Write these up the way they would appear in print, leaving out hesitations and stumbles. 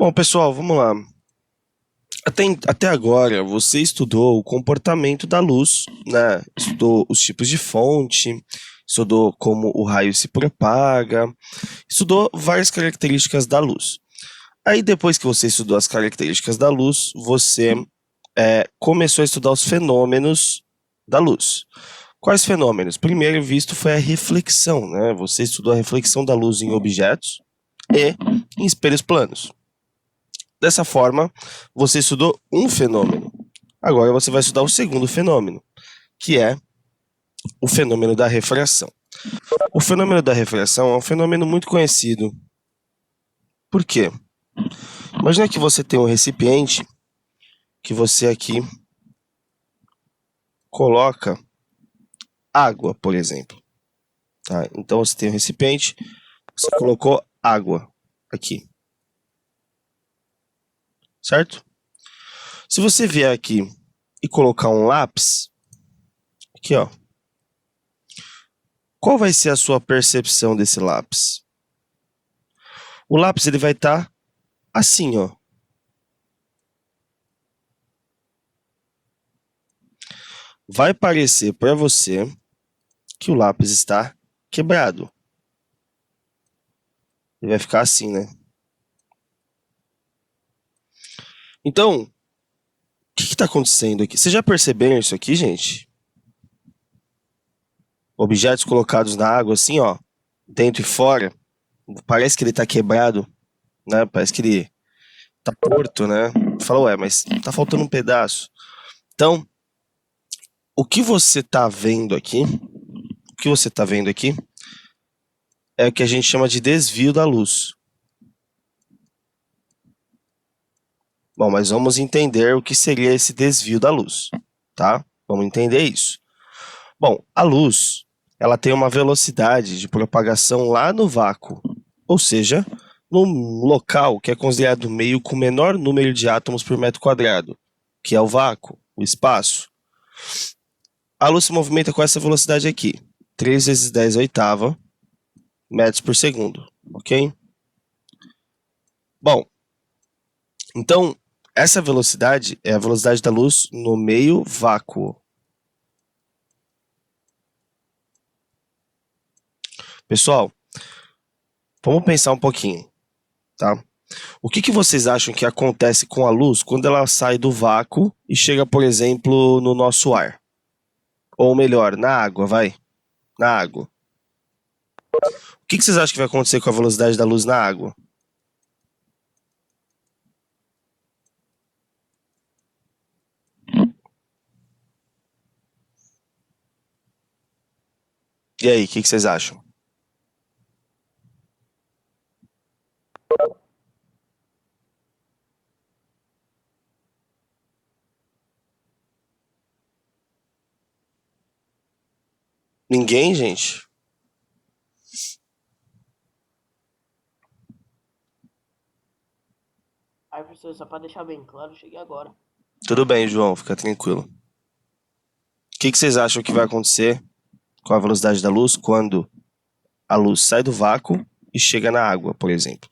Bom, pessoal, vamos lá. Até agora, você estudou o comportamento da luz, né? Estudou os tipos de fonte, estudou como o raio se propaga, estudou várias características da luz. Aí, depois que você estudou as características da luz, você começou a estudar os fenômenos da luz. Quais fenômenos? Primeiro visto foi a reflexão, né? Você estudou a reflexão da luz em objetos e em espelhos planos. Dessa forma, você estudou um fenômeno. Agora você vai estudar o segundo fenômeno, que é o fenômeno da refração. O fenômeno da refração é um fenômeno muito conhecido. Por quê? Imagina que você tem um recipiente que você aqui coloca água, por exemplo. Tá? Então você tem um recipiente, você colocou água aqui, certo? Se você vier aqui e colocar um lápis, aqui ó, qual vai ser a sua percepção desse lápis? O lápis ele vai estar assim, ó. Vai parecer para você que o lápis está quebrado. Ele vai ficar assim, né? Então, o que está acontecendo aqui? Vocês já perceberam isso aqui, gente? Objetos colocados na água, assim, ó, dentro e fora. Parece que ele está quebrado, né? Parece que ele está torto, né? Fala, ué, mas tá faltando um pedaço. Então, o que você está vendo aqui, é o que a gente chama de desvio da luz. Bom, mas vamos entender o que seria esse desvio da luz, tá? Vamos entender isso. Bom, a luz, ela tem uma velocidade de propagação lá no vácuo, ou seja, num local que é considerado meio com menor número de átomos por metro quadrado, que é o vácuo, o espaço. A luz se movimenta com essa velocidade aqui, 3 vezes 10 oitava metros por segundo, ok? Bom, então, essa velocidade é a velocidade da luz no meio vácuo. Pessoal, vamos pensar um pouquinho, tá? O que vocês acham que acontece com a luz quando ela sai do vácuo e chega, por exemplo, no nosso ar? Ou melhor, na água, vai? Na água. O que vocês acham que vai acontecer com a velocidade da luz na água? E aí, o que vocês acham? Ninguém, gente? Aí, professor, só para deixar bem claro, eu cheguei agora. Tudo bem, João, fica tranquilo. O que vocês acham que vai acontecer com a velocidade da luz quando a luz sai do vácuo e chega na água, por exemplo?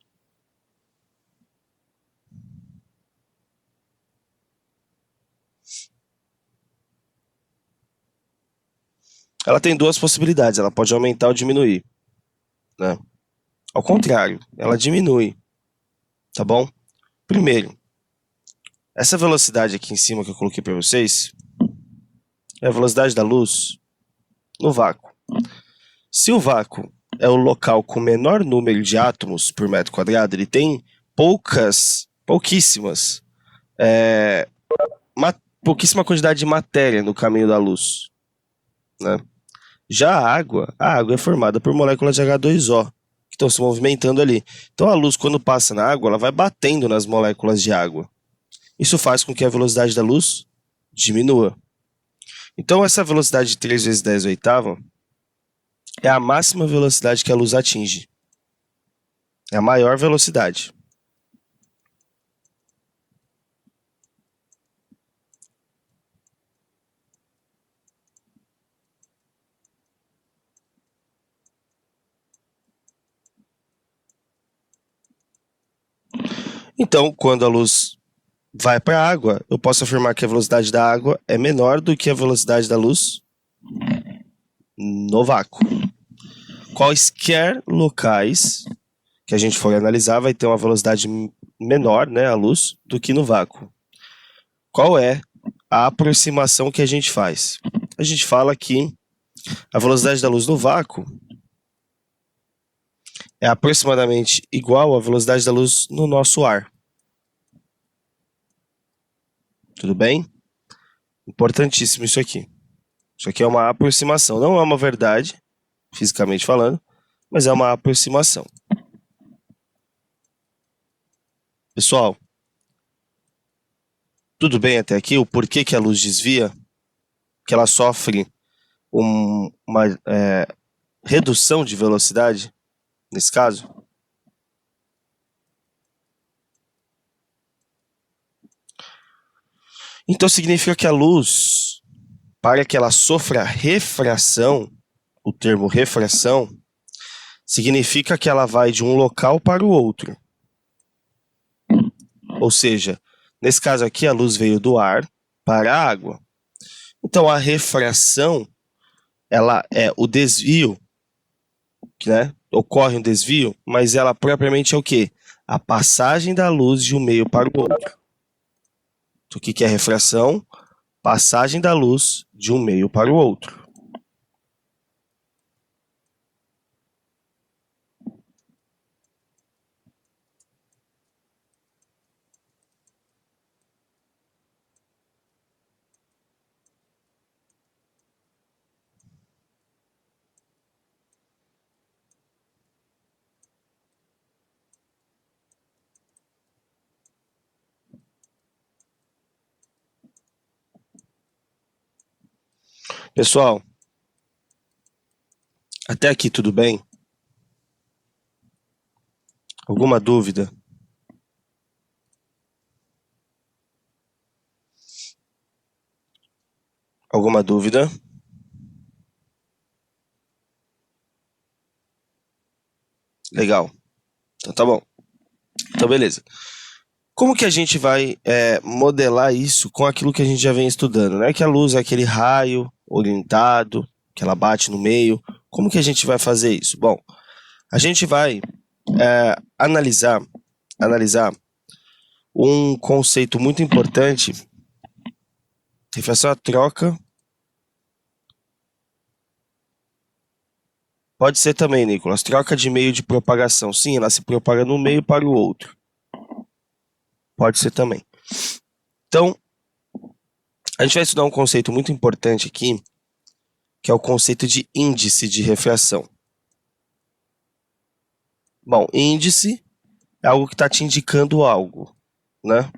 Ela tem duas possibilidades, ela pode aumentar ou diminuir, né? Ao contrário, ela diminui, tá bom? Primeiro, essa velocidade aqui em cima que eu coloquei para vocês é a velocidade da luz no vácuo. Se o vácuo é o local com menor número de átomos por metro quadrado, ele tem pouquíssimas, é, pouquíssima quantidade de matéria no caminho da luz, né? Já a água é formada por moléculas de H2O, que estão se movimentando ali. Então a luz, quando passa na água, ela vai batendo nas moléculas de água. Isso faz com que a velocidade da luz diminua. Então essa velocidade de 3 vezes 10 oitava é a máxima velocidade que a luz atinge. É a maior velocidade. Então, quando a luz vai para a água, eu posso afirmar que a velocidade da água é menor do que a velocidade da luz no vácuo. Quaisquer locais que a gente for analisar vai ter uma velocidade menor, né, a luz, do que no vácuo. Qual é a aproximação que a gente faz? A gente fala que a velocidade da luz no vácuo é aproximadamente igual à velocidade da luz no nosso ar. Tudo bem? Importantíssimo isso aqui. Isso aqui é uma aproximação, não é uma verdade, fisicamente falando, mas é uma aproximação. Pessoal, tudo bem até aqui? O porquê que a luz desvia? Que ela sofre uma redução de velocidade, nesse caso? Então significa que a luz, para que ela sofra refração, o termo refração, significa que ela vai de um local para o outro. Ou seja, nesse caso aqui a luz veio do ar para a água. Então a refração, ela é o desvio, né? Ocorre um desvio, mas ela propriamente é o quê? A passagem da luz de um meio para o outro. Então, o que é refração? Passagem da luz de um meio para o outro. Pessoal, até aqui tudo bem? Alguma dúvida? Alguma dúvida? Legal. Então tá bom. Então beleza. Como que a gente vai modelar isso com aquilo que a gente já vem estudando, né? Que a luz é aquele raio orientado, que ela bate no meio. Como que a gente vai fazer isso? Bom, a gente vai analisar um conceito muito importante. Refração é a troca. Pode ser também, Nicolas, troca de meio de propagação. Sim, ela se propaga de um meio para o outro. Pode ser também. Então, a gente vai estudar um conceito muito importante aqui, que é o conceito de índice de refração. Bom, índice é algo que está te indicando algo, né?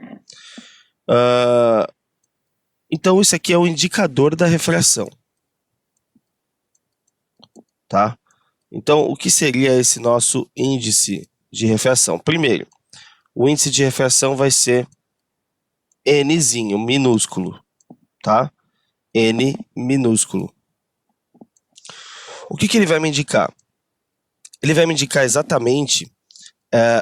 Então, isso aqui é o indicador da refração, tá? Então, o que seria esse nosso índice de refração? Primeiro, o índice de refração vai ser Nzinho, minúsculo, tá? N minúsculo. O que ele vai me indicar? Ele vai me indicar exatamente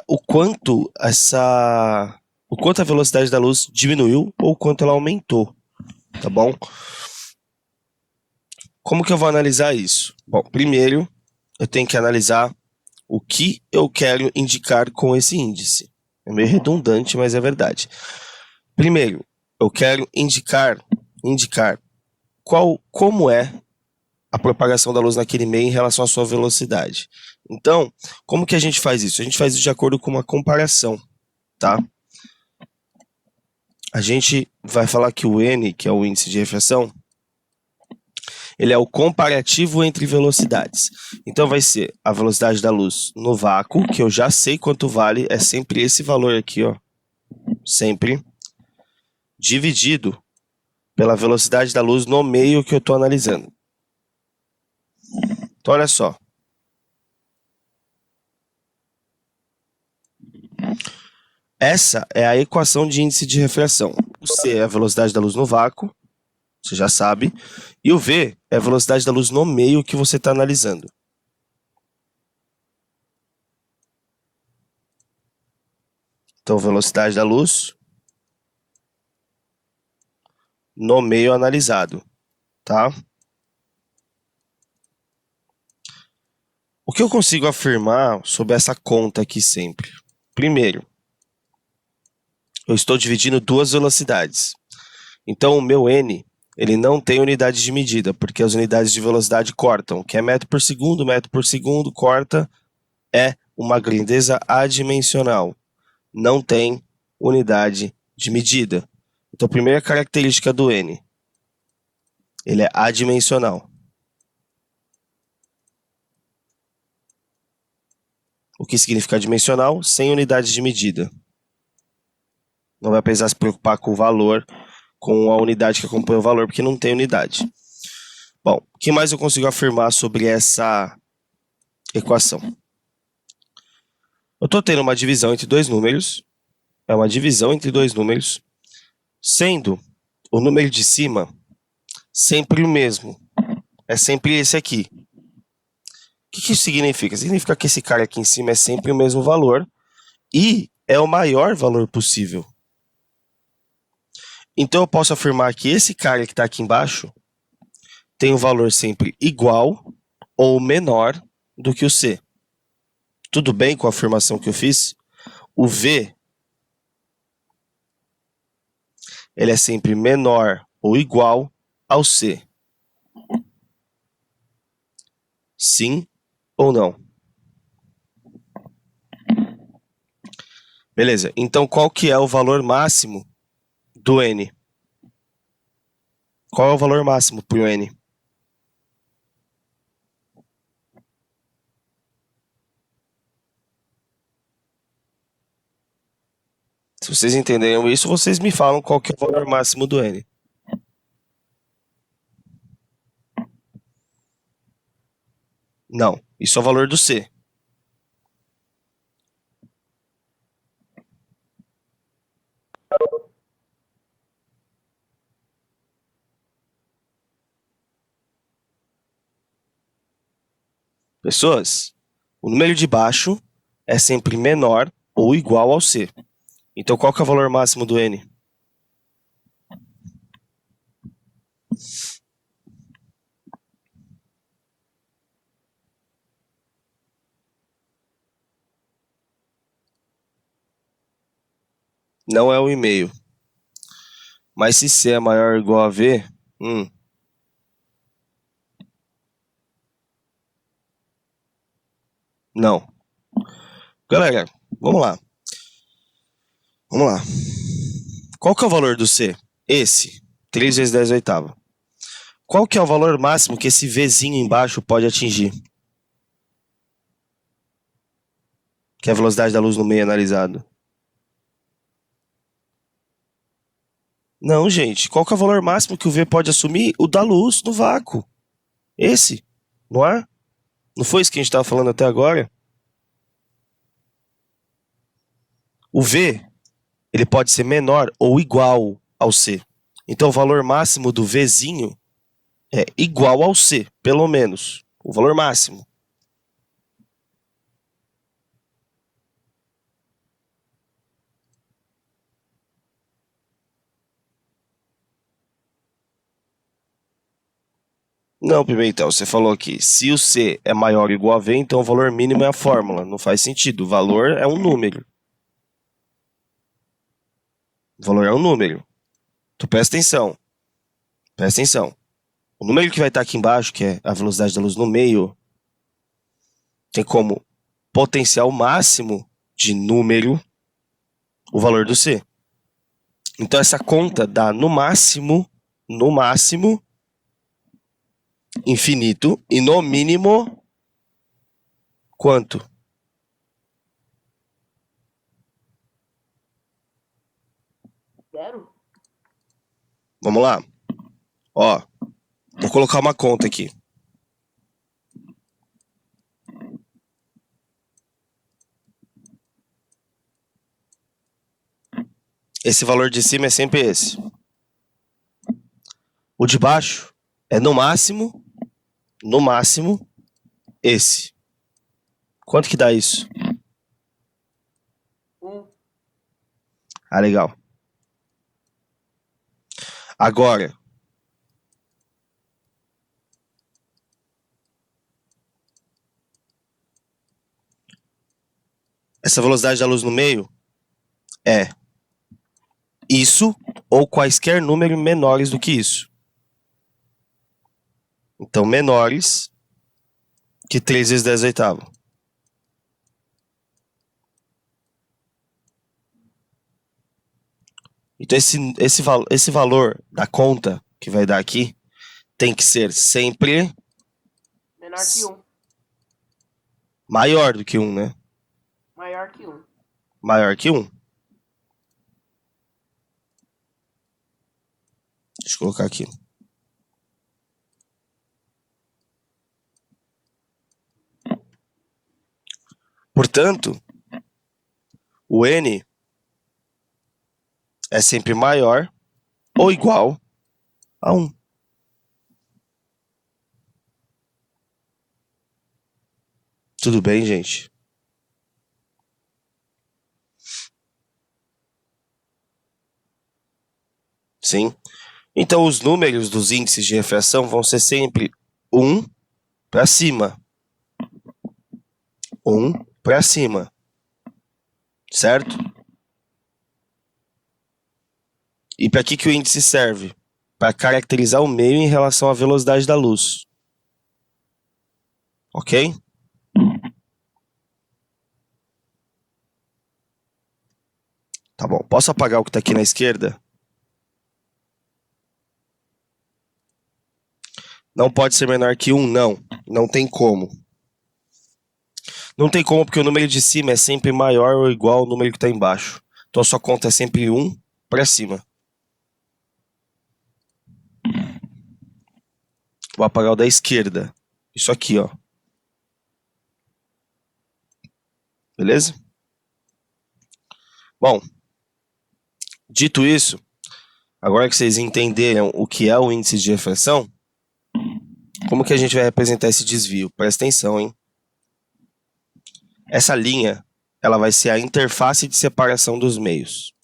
o quanto a velocidade da luz diminuiu ou o quanto ela aumentou, tá bom? Como que eu vou analisar isso? Bom, primeiro eu tenho que analisar o que eu quero indicar com esse índice. É meio redundante, mas é verdade. Primeiro, eu quero indicar como é a propagação da luz naquele meio em relação à sua velocidade. Então, como que a gente faz isso? A gente faz isso de acordo com uma comparação, tá? A gente vai falar que o N, que é o índice de refração, ele é o comparativo entre velocidades. Então vai ser a velocidade da luz no vácuo, que eu já sei quanto vale, é sempre esse valor aqui, ó. Sempre. Dividido pela velocidade da luz no meio que eu estou analisando. Então olha só. Essa é a equação de índice de refração. O C é a velocidade da luz no vácuo, você já sabe. E o V é a velocidade da luz no meio que você está analisando. Então, velocidade da luz no meio analisado, tá? O que eu consigo afirmar sobre essa conta aqui sempre? Primeiro, eu estou dividindo duas velocidades. Então, o meu n, ele não tem unidade de medida, porque as unidades de velocidade cortam, que é metro por segundo, corta, é uma grandeza adimensional. Não tem unidade de medida. Então, a primeira característica do n, ele é adimensional. O que significa dimensional? Sem unidade de medida. Não vai precisar se preocupar com o valor, com a unidade que acompanha o valor, porque não tem unidade. Bom, o que mais eu consigo afirmar sobre essa equação? Eu estou tendo uma divisão entre dois números. É uma divisão entre dois números, sendo o número de cima sempre o mesmo. É sempre esse aqui. O que isso significa? Significa que esse cara aqui em cima é sempre o mesmo valor e é o maior valor possível. Então eu posso afirmar que esse cara que está aqui embaixo tem um valor sempre igual ou menor do que o C. Tudo bem com a afirmação que eu fiz? O V, ele é sempre menor ou igual ao C. Sim ou não? Beleza, então qual que é o valor máximo do N? Qual é o valor máximo para o N? Se vocês entenderam isso, vocês me falam qual que é o valor máximo do N. Não, isso é o valor do C. Pessoas, o número de baixo é sempre menor ou igual ao C. Então, qual que é o valor máximo do N? Não é 1,5. Mas se C é maior ou igual a V, não. Galera, vamos lá. Vamos lá. Qual que é o valor do C? Esse. 3 vezes 10 oitava. Qual que é o valor máximo que esse Vzinho embaixo pode atingir? Que é a velocidade da luz no meio analisado. Não, gente. Qual que é o valor máximo que o V pode assumir? O da luz no vácuo. Esse, não é? Não foi isso que a gente estava falando até agora? O V, ele pode ser menor ou igual ao C. Então, o valor máximo do Vzinho é igual ao C, pelo menos. O valor máximo. Não, Pimentel, você falou aqui, se o C é maior ou igual a V, então o valor mínimo é a fórmula. Não faz sentido. O valor é um número. O valor é um número. Tu presta atenção. Presta atenção. O número que vai estar aqui embaixo, que é a velocidade da luz no meio, tem como potencial máximo de número o valor do C. Então essa conta dá no máximo, infinito, e no mínimo, quanto? Zero? Vamos lá. Ó, vou colocar uma conta aqui. Esse valor de cima é sempre esse. O de baixo é no máximo, esse. Quanto que dá isso? 1. Ah, legal. Agora, essa velocidade da luz no meio é isso ou quaisquer números menores do que isso. Então, menores que 3 vezes 10 oitavo. Então, esse valor da conta que vai dar aqui tem que ser sempre Menor que 1. maior do que 1, né? Maior que 1. Maior que 1. Deixa eu colocar aqui. Portanto, o n é sempre maior ou igual a 1. Tudo bem, gente? Sim. Então, os números dos índices de refração vão ser sempre 1 para cima. 1 para cima. Certo? E para que o índice serve? Para caracterizar o meio em relação à velocidade da luz. Ok? Tá bom. Posso apagar o que está aqui na esquerda? Não pode ser menor que 1? Não. Não tem como. Não tem como porque o número de cima é sempre maior ou igual ao número que está embaixo. Então a sua conta é sempre 1 para cima. Vou apagar o da esquerda. Isso aqui, ó. Beleza? Bom, dito isso, agora que vocês entenderam o que é o índice de refração, como que a gente vai representar esse desvio? Presta atenção, hein? Essa linha, ela vai ser a interface de separação dos meios.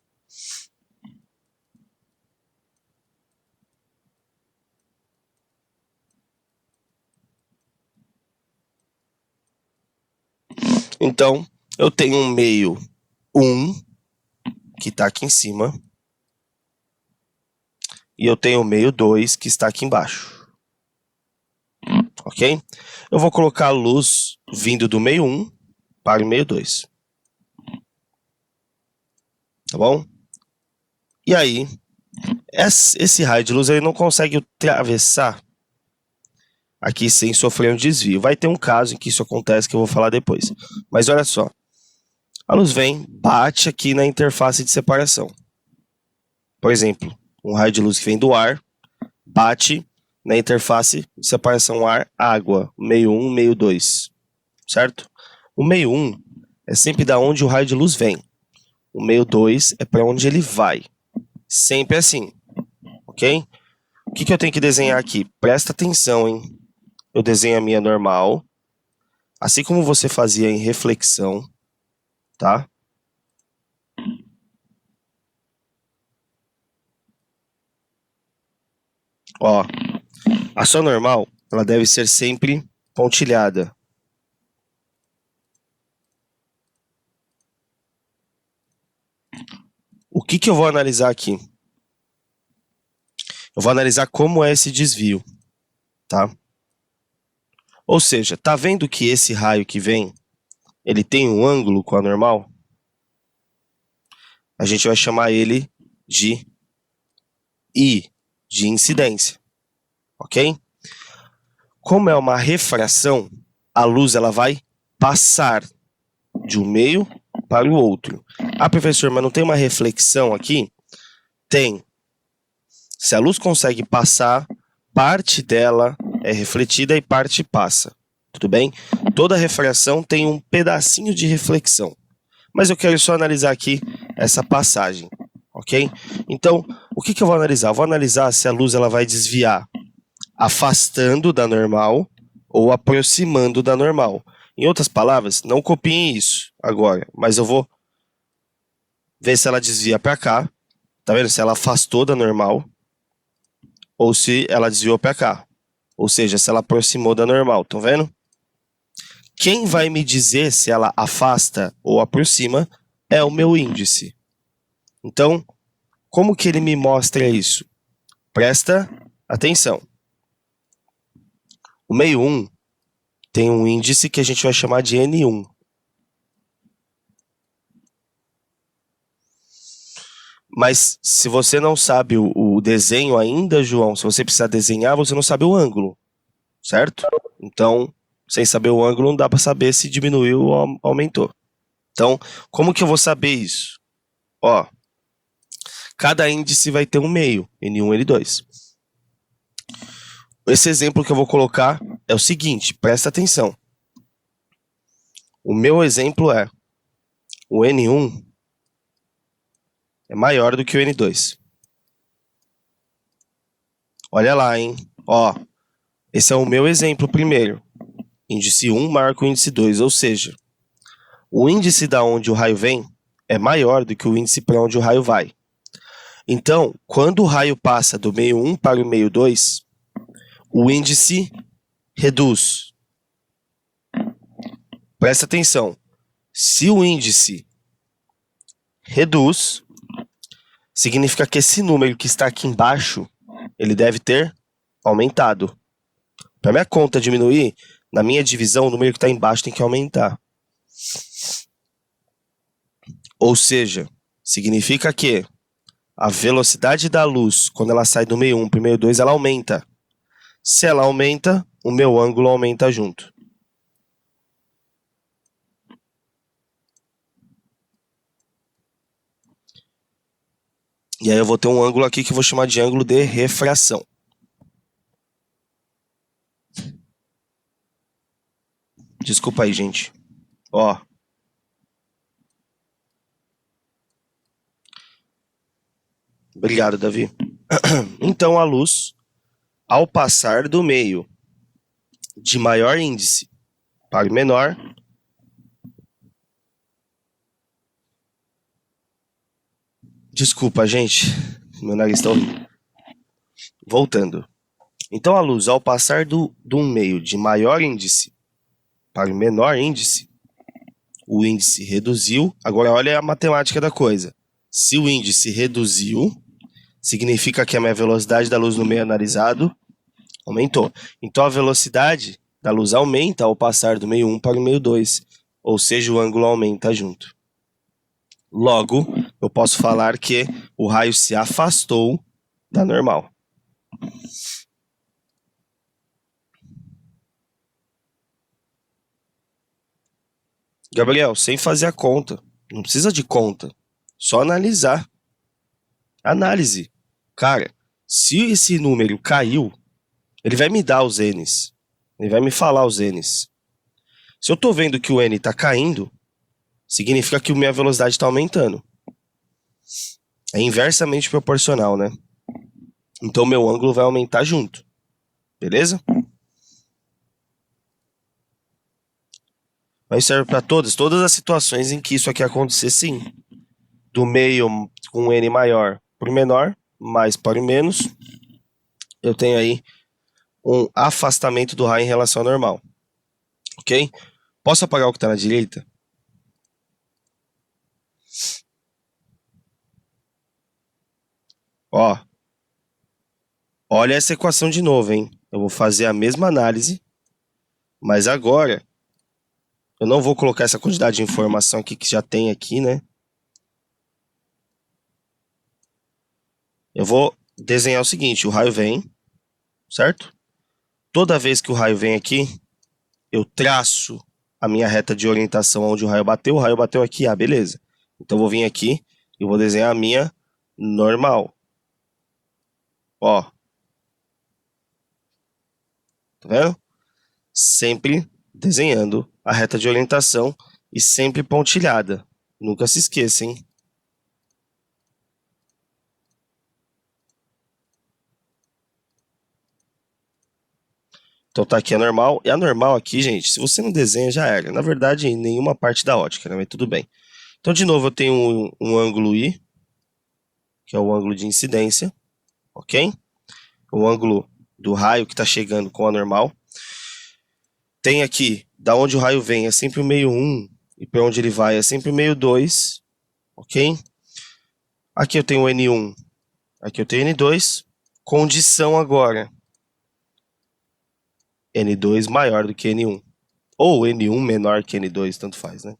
Então, eu tenho um meio 1, que está aqui em cima, e eu tenho o meio 2, que está aqui embaixo. Ok? Eu vou colocar a luz vindo do meio 1 para o meio 2. Tá bom? E aí, esse raio de luz ele não consegue atravessar aqui sem sofrer um desvio. Vai ter um caso em que isso acontece que eu vou falar depois. Mas olha só. A luz vem, bate aqui na interface de separação. Por exemplo, um raio de luz que vem do ar, bate na interface de separação ar-água, meio 1, meio 2. Certo? O meio 1 é sempre da onde o raio de luz vem. O meio 2 é para onde ele vai. Sempre assim. Ok? O que eu tenho que desenhar aqui? Presta atenção, hein? Eu desenho a minha normal, assim como você fazia em reflexão, tá? Ó, a sua normal, ela deve ser sempre pontilhada. O que eu vou analisar aqui? Eu vou analisar como é esse desvio, tá? Ou seja, tá vendo que esse raio que vem, ele tem um ângulo com a normal? A gente vai chamar ele de I, de incidência, ok? Como é uma refração, a luz ela vai passar de um meio para o outro. Ah, professor, mas não tem uma reflexão aqui? Tem. Se a luz consegue passar, parte dela é refletida e parte passa. Tudo bem? Toda refração tem um pedacinho de reflexão. Mas eu quero só analisar aqui essa passagem, ok? Então, o que eu vou analisar? Eu vou analisar se a luz ela vai desviar afastando da normal ou aproximando da normal. Em outras palavras, não copiem isso agora, mas eu vou ver se ela desvia para cá. Tá vendo? Se ela afastou da normal ou se ela desviou para cá. Ou seja, se ela aproximou da normal. Estão vendo? Quem vai me dizer se ela afasta ou aproxima é o meu índice. Então, como que ele me mostra isso? Presta atenção. O meio 1 tem um índice que a gente vai chamar de N1. Mas se você não sabe o desenho ainda, João, se você precisar desenhar, você não sabe o ângulo, certo? Então, sem saber o ângulo, não dá para saber se diminuiu ou aumentou. Então, como que eu vou saber isso? Ó, cada índice vai ter um meio, N1 e N2. Esse exemplo que eu vou colocar é o seguinte, presta atenção. O meu exemplo é o N1 é maior do que o N2. Olha lá, hein? Ó, esse é o meu exemplo primeiro. Índice 1 maior que o índice 2, ou seja, o índice da onde o raio vem é maior do que o índice para onde o raio vai. Então, quando o raio passa do meio 1 para o meio 2, o índice reduz. Presta atenção. Se o índice reduz, significa que esse número que está aqui embaixo, ele deve ter aumentado. Para minha conta diminuir, na minha divisão, o número que está embaixo tem que aumentar. Ou seja, significa que a velocidade da luz, quando ela sai do meio 1 para o meio 2, ela aumenta. Se ela aumenta, o meu ângulo aumenta junto. E aí eu vou ter um ângulo aqui que eu vou chamar de ângulo de refração. Desculpa aí, gente. Ó. Obrigado, Davi. Então, a luz, ao passar do meio de maior índice para o menor, desculpa, gente. Meu nariz está horrível. Voltando. Então, a luz, ao passar do meio de maior índice para o menor índice, o índice reduziu. Agora, olha a matemática da coisa. Se o índice reduziu, significa que a minha velocidade da luz no meio analisado aumentou. Então, a velocidade da luz aumenta ao passar do meio 1 para o meio 2. Ou seja, o ângulo aumenta junto. Logo, eu posso falar que o raio se afastou da normal. Gabriel, sem fazer a conta. Não precisa de conta. Só analisar. Análise. Cara, se esse número caiu, ele vai me dar os N's. Ele vai me falar os N's. Se eu estou vendo que o N está caindo, significa que a minha velocidade está aumentando. É inversamente proporcional, né? Então, meu ângulo vai aumentar junto. Beleza? Mas serve para todas as situações em que isso aqui acontecer, sim. Do meio com um N maior para o menor, mais para o menos, eu tenho aí um afastamento do raio em relação ao normal. Ok? Posso apagar o que está na direita? Ó. Olha essa equação de novo, hein? Eu vou fazer a mesma análise, mas agora eu não vou colocar essa quantidade de informação aqui que já tem aqui, né? Eu vou desenhar o seguinte, o raio vem, certo? Toda vez que o raio vem aqui, eu traço a minha reta de orientação onde o raio bateu aqui, ah, beleza. Então eu vou vir aqui e vou desenhar a minha normal. Ó. Tá vendo? Sempre desenhando a reta de orientação e sempre pontilhada. Nunca se esqueça, hein? Então tá aqui a normal. E a normal aqui, gente, se você não desenha, já era. Na verdade, em nenhuma parte da ótica, né? Mas tudo bem. Então, de novo, eu tenho um ângulo I, que é o ângulo de incidência, ok? O ângulo do raio que está chegando com a normal. Tem aqui, da onde o raio vem, é sempre o meio 1, e para onde ele vai é sempre o meio 2, ok? Aqui eu tenho o N1, aqui eu tenho N2. Condição agora. N2 maior do que N1. Ou N1 menor que N2, tanto faz, né?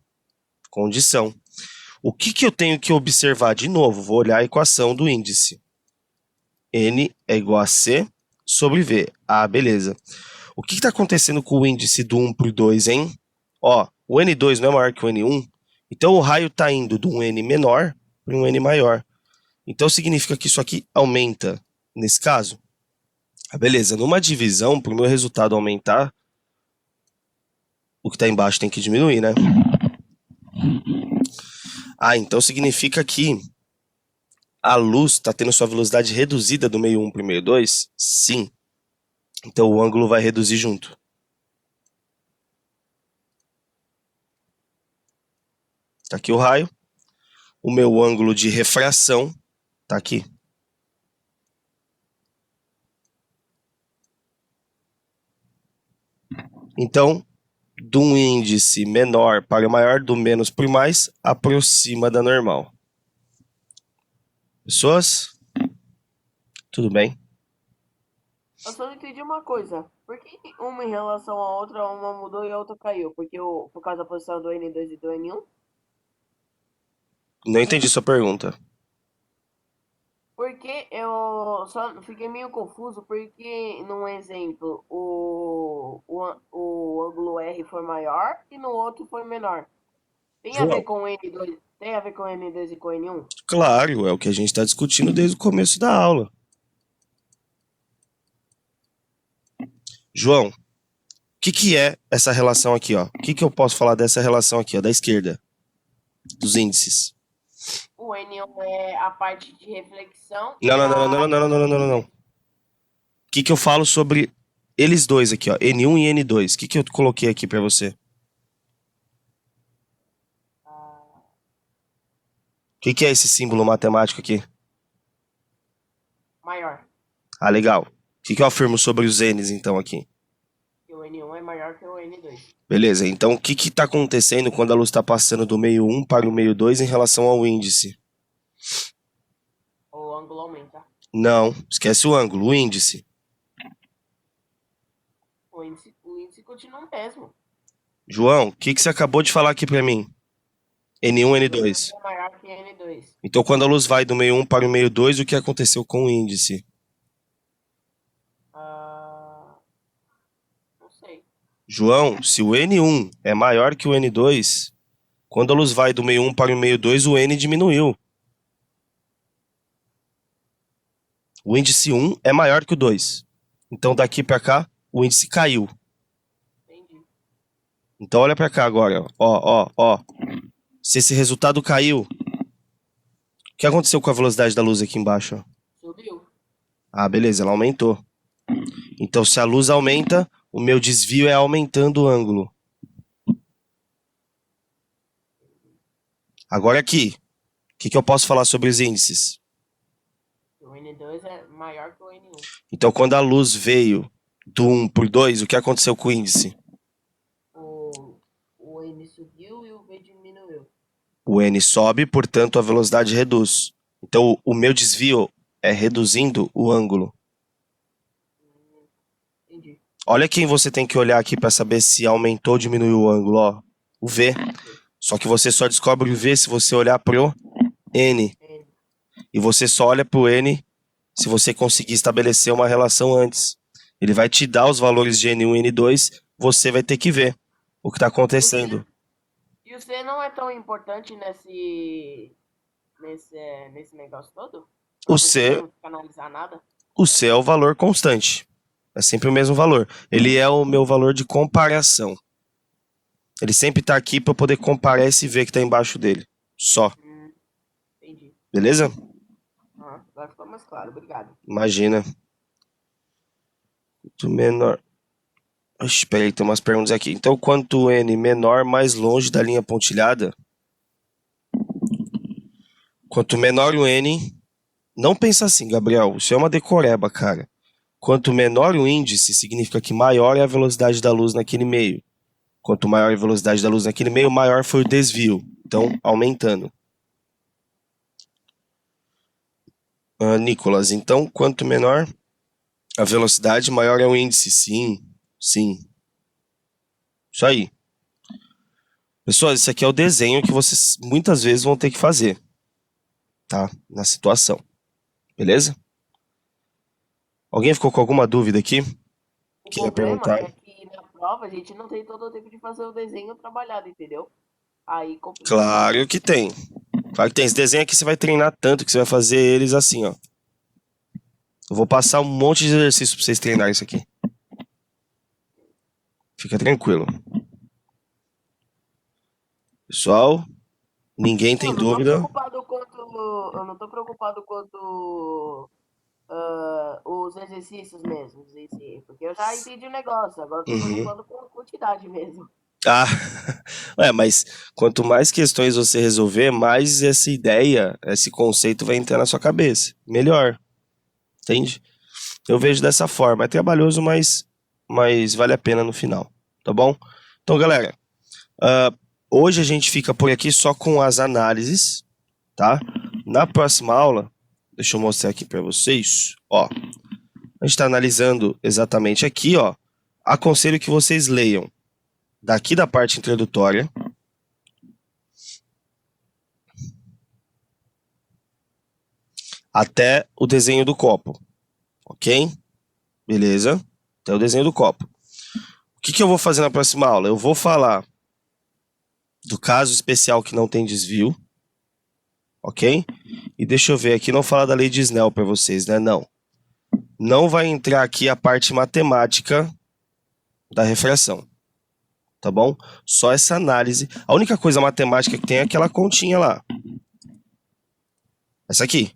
Condição. O que eu tenho que observar de novo? Vou olhar a equação do índice. N é igual a C sobre V. Ah, beleza. O que está acontecendo com o índice do 1 para o 2, hein? Ó, o N2 não é maior que o N1, então o raio está indo de um N menor para um N maior. Então significa que isso aqui aumenta nesse caso. Ah, beleza, numa divisão, para o meu resultado aumentar, o que está embaixo tem que diminuir, né? Ah, então significa que a luz está tendo sua velocidade reduzida do meio 1 para o meio 2? Sim. Então o ângulo vai reduzir junto. Tá aqui o raio. O meu ângulo de refração tá aqui. Então, de um índice menor para maior, do menos para o mais, aproxima da normal. Pessoas? Tudo bem? Eu só não entendi uma coisa. Por que uma em relação à outra, uma mudou e a outra caiu? Por causa da posição do N2 e do N1? Não entendi sua pergunta. Porque eu só fiquei meio confuso porque, num exemplo, o ângulo R foi maior e no outro foi menor. Tem a ver João? com o N2, tem a ver com o N2 e com o N1? Claro, é o que a gente está discutindo desde o começo da aula. João, o que é essa relação aqui, ó? O que eu posso falar dessa relação aqui, ó, da esquerda? Dos índices. O N1 é a parte de reflexão Não, e não, não, não, a... não, não, não, não, não, não. O que eu falo sobre eles dois aqui, ó, N1 e N2? O que eu coloquei aqui para você? O que é esse símbolo matemático aqui? maior. Ah, legal. O que eu afirmo sobre os N's, então, aqui? Que o N1 é maior que o N2. Beleza, então o que está acontecendo quando a luz está passando do meio 1 para o meio 2 em relação ao índice? O ângulo aumenta. Não, esquece o ângulo, o índice. O índice continua o mesmo. João, o que você acabou de falar aqui para mim? N1, O N2. N1 é maior que N2. Então, quando a luz vai do meio 1 para o meio 2, o que aconteceu com o índice? Ah, não sei. João, se o N1 é maior que o N2, quando a luz vai do meio 1 para o meio 2, o N diminuiu. O índice 1 é maior que o 2. Então, daqui para cá, o índice caiu. Entendi. Então, olha para cá agora. Ó. Se esse resultado caiu, o que aconteceu com a velocidade da luz aqui embaixo? Ó? Subiu. Ah, beleza, ela aumentou. Então, se a luz aumenta, o meu desvio é aumentando o ângulo. Agora aqui, o que eu posso falar sobre os índices? O N2 é maior que o N1. Então, quando a luz veio do 1 por 2, o que aconteceu com o índice? O N subiu e o V diminuiu. O N sobe, portanto, a velocidade reduz. Então, o meu desvio é reduzindo o ângulo. Entendi. Olha quem você tem que olhar aqui para saber se aumentou ou diminuiu o ângulo, ó. O V. Só que você só descobre o V se você olhar pro N. N. E você só olha pro N se você conseguir estabelecer uma relação antes. Ele vai te dar os valores de N1 e N2, você vai ter que ver o que está acontecendo. E o C não é tão importante nesse negócio todo? O Pra você C, não ficar analisar nada? o C é o valor constante. É sempre o mesmo valor. Ele é o meu valor de comparação. Ele sempre está aqui para poder comparar esse V que está embaixo dele. Só. Entendi. Beleza? Agora ficou mais claro, obrigado. Imagina. Quanto menor. Espera aí, tem umas perguntas aqui. Então, quanto N menor, mais longe da linha pontilhada? Quanto menor o N, não pensa assim, Gabriel, isso é uma decoreba, cara. Quanto menor o índice, significa que maior é a velocidade da luz naquele meio. Quanto maior a velocidade da luz naquele meio, maior foi o desvio. Então, aumentando. Nicolas, então, quanto menor a velocidade, maior é o índice. Sim, sim. Isso aí. Pessoal, esse aqui é o desenho que vocês muitas vezes vão ter que fazer, tá? Na situação. Beleza? Alguém ficou com alguma dúvida aqui? O Queria problema perguntar? é que na prova a gente não tem todo o tempo de fazer o desenho trabalhado, entendeu? Aí complica. Claro que tem. Claro que tem. Esse desenho aqui você vai treinar tanto que você vai fazer eles assim, ó. Eu vou passar um monte de exercício pra vocês treinarem isso aqui. Fica tranquilo. Pessoal, ninguém Eu tem não tô dúvida. preocupado quanto. Eu não tô preocupado quanto os exercícios mesmo, em si, porque eu já entendi o negócio, agora eu tô Uhum. preocupado com a quantidade mesmo. Ah, mas quanto mais questões você resolver, mais essa ideia, esse conceito vai entrar na sua cabeça. Melhor, entende? Eu vejo dessa forma. É trabalhoso, mas vale a pena no final, tá bom? Então, galera, ah, hoje a gente fica por aqui só com as análises, tá? Na próxima aula, deixa eu mostrar aqui para vocês, ó. A gente está analisando exatamente aqui, ó. Aconselho que vocês leiam daqui da parte introdutória até o desenho do copo, ok? Beleza? Até o desenho do copo. O que eu vou fazer na próxima aula? Eu vou falar do caso especial que não tem desvio, ok? E deixa eu ver aqui, não falar da lei de Snell para vocês, né? Não. Não vai entrar aqui a parte matemática da refração, tá bom? Só essa análise. A única coisa matemática que tem é aquela continha lá. Essa aqui.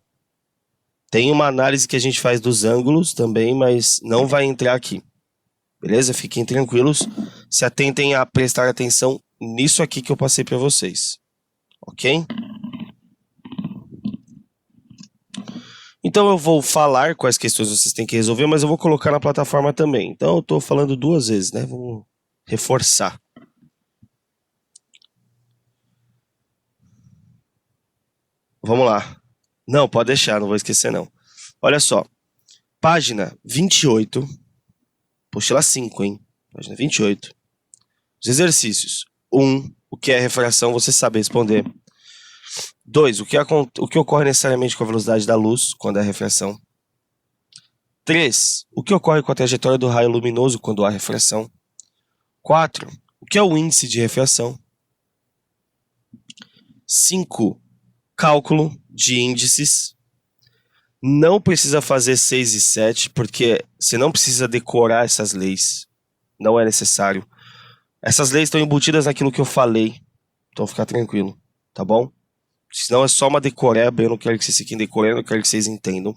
Tem uma análise que a gente faz dos ângulos também, mas não vai entrar aqui. Beleza? Fiquem tranquilos. Se atentem a prestar atenção nisso aqui que eu passei para vocês. Ok? Então eu vou falar quais questões vocês têm que resolver, mas eu vou colocar na plataforma também. Então eu estou falando duas vezes, né? Vamos reforçar. Vamos lá. Não, pode deixar, não vou esquecer não. Olha só. Página 28. Apostila 5, hein? Página 28. Os exercícios. 1. O que é refração? Você sabe responder. 2. O que ocorre necessariamente com a velocidade da luz quando há refração? 3. O que ocorre com a trajetória do raio luminoso quando há refração? 4. O que é o índice de refração? 5. Cálculo de índices. Não precisa fazer 6 e 7, porque você não precisa decorar essas leis. Não é necessário. Essas leis estão embutidas naquilo que eu falei. Então fica tranquilo, tá bom? Senão é só uma decoreba, eu não quero que vocês fiquem decorando, eu quero que vocês entendam.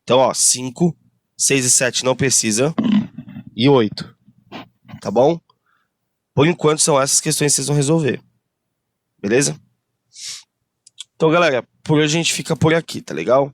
Então, ó, 5, 6 e 7 não precisa. E 8, tá bom? Por enquanto são essas questões que vocês vão resolver. Beleza? Então, galera, por hoje a gente fica por aqui, tá legal?